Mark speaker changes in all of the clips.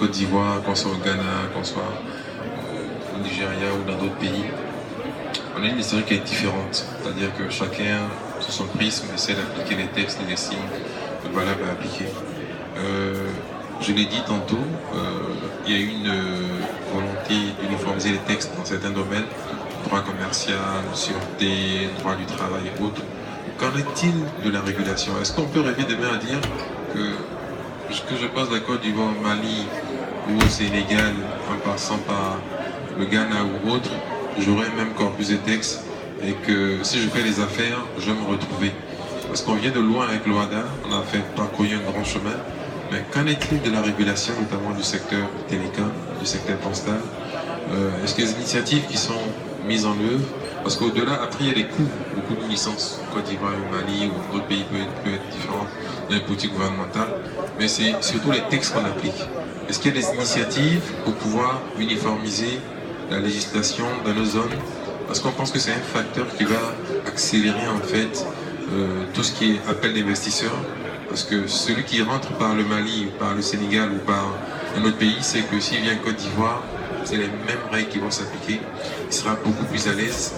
Speaker 1: Côte d'Ivoire, qu'on soit au Ghana, qu'on soit au Nigeria ou dans d'autres pays, on a une historique qui est différente. C'est-à-dire que chacun, sous son prisme, essaie d'appliquer les textes et les signes valables à appliquer. Je l'ai dit tantôt, il y a une volonté d'uniformiser les textes dans certains domaines, droit commercial, sûreté, droit du travail et autres. Qu'en est-il de la régulation? Est-ce qu'on peut rêver demain à dire que je passe de la Côte d'Ivoire au Mali ou au Sénégal, en passant par le Ghana ou autre, j'aurai même corpus de textes et que si je fais les affaires, je vais me retrouver? Parce qu'on vient de loin avec l'OADA, on a fait parcourir un grand chemin. Mais qu'en est-il de la régulation, notamment du secteur télécom, du secteur postal? Est-ce qu'il y a des initiatives qui sont mises en œuvre? Parce qu'au-delà, après, il y a des coûts, beaucoup de licences. Côte d'Ivoire, au Mali ou d'autres pays peut être différent dans les politiques gouvernementales. Mais c'est surtout les textes qu'on applique. Est-ce qu'il y a des initiatives pour pouvoir uniformiser la législation dans nos zones? Parce qu'on pense que c'est un facteur qui va accélérer en fait tout ce qui est appel d'investisseurs. Parce que celui qui rentre par le Mali ou par le Sénégal ou par un autre pays, c'est que s'il vient en Côte d'Ivoire, c'est les mêmes règles qui vont s'appliquer. Il sera beaucoup plus à l'aise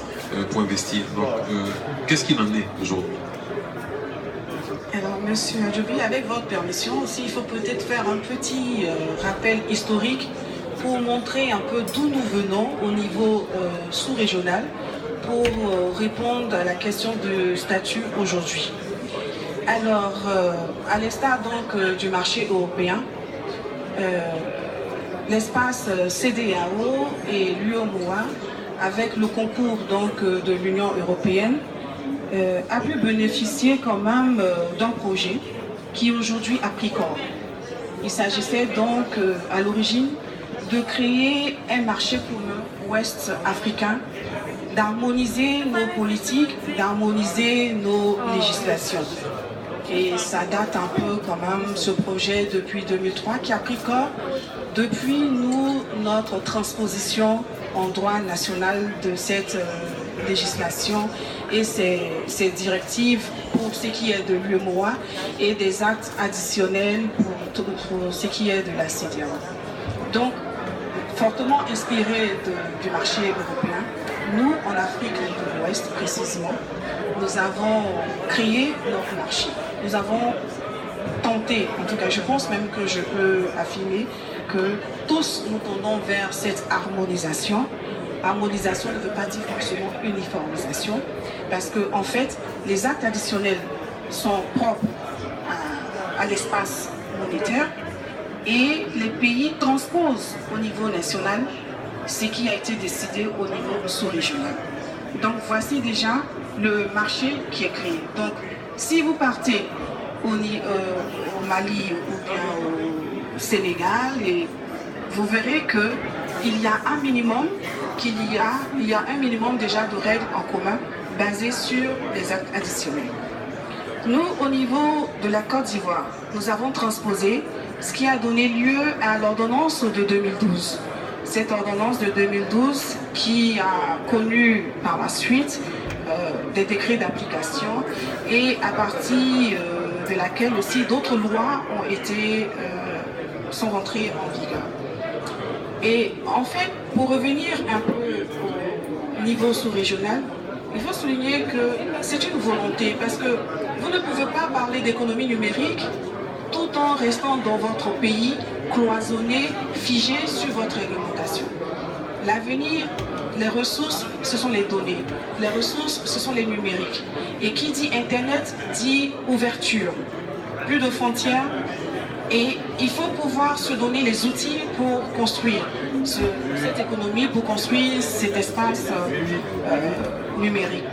Speaker 1: pour investir. Donc, qu'est-ce qu'il en est aujourd'hui?
Speaker 2: Alors, Monsieur Adjobi, avec votre permission, aussi, il faut peut-être faire un petit rappel historique pour montrer un peu d'où nous venons au niveau sous-régional pour répondre à la question de statut aujourd'hui. Alors, à l'instar donc du marché européen, l'espace CEDEAO et l'UEMOA, avec le concours donc de l'Union européenne, a pu bénéficier quand même d'un projet qui aujourd'hui a pris corps. Il s'agissait donc à l'origine de créer un marché commun ouest africain, d'harmoniser nos politiques, d'harmoniser nos législations. Et ça date un peu quand même, ce projet, depuis 2003, qui a pris corps depuis notre transposition en droit national de cette législation et ces directives pour ce qui est de l'UEMOA et des actes additionnels pour ce qui est de la CEDEAO. Donc, fortement inspiré du marché européen, nous, en Afrique de l'Ouest précisément, nous avons créé notre marché. Nous avons tenté, en tout cas je pense même que je peux affirmer que tous nous tendons vers cette harmonisation. Harmonisation ne veut pas dire forcément uniformisation, parce que en fait, les actes additionnels sont propres à l'espace monétaire et les pays transposent au niveau national ce qui a été décidé au niveau sous-régional. Donc voici déjà le marché qui est créé. Donc si vous partez au Mali ou bien au Sénégal, et vous verrez qu'il y a un minimum, il y a un minimum déjà de règles en commun basées sur les actes additionnels. Nous, au niveau de la Côte d'Ivoire, nous avons transposé ce qui a donné lieu à l'ordonnance de 2012. Cette ordonnance de 2012 qui a connu par la suite des décrets d'application et à partir de laquelle aussi d'autres lois sont rentrées en vigueur. Et en fait, pour revenir un peu au niveau sous-régional, il faut souligner que c'est une volonté parce que vous ne pouvez pas parler d'économie numérique tout en restant dans votre pays cloisonné, figé sur votre réglementation. L'avenir, les ressources, ce sont les données. Les ressources, ce sont les numériques. Et qui dit Internet dit ouverture. Plus de frontières. Et il faut pouvoir se donner les outils pour construire cette économie, pour construire cet espace numérique.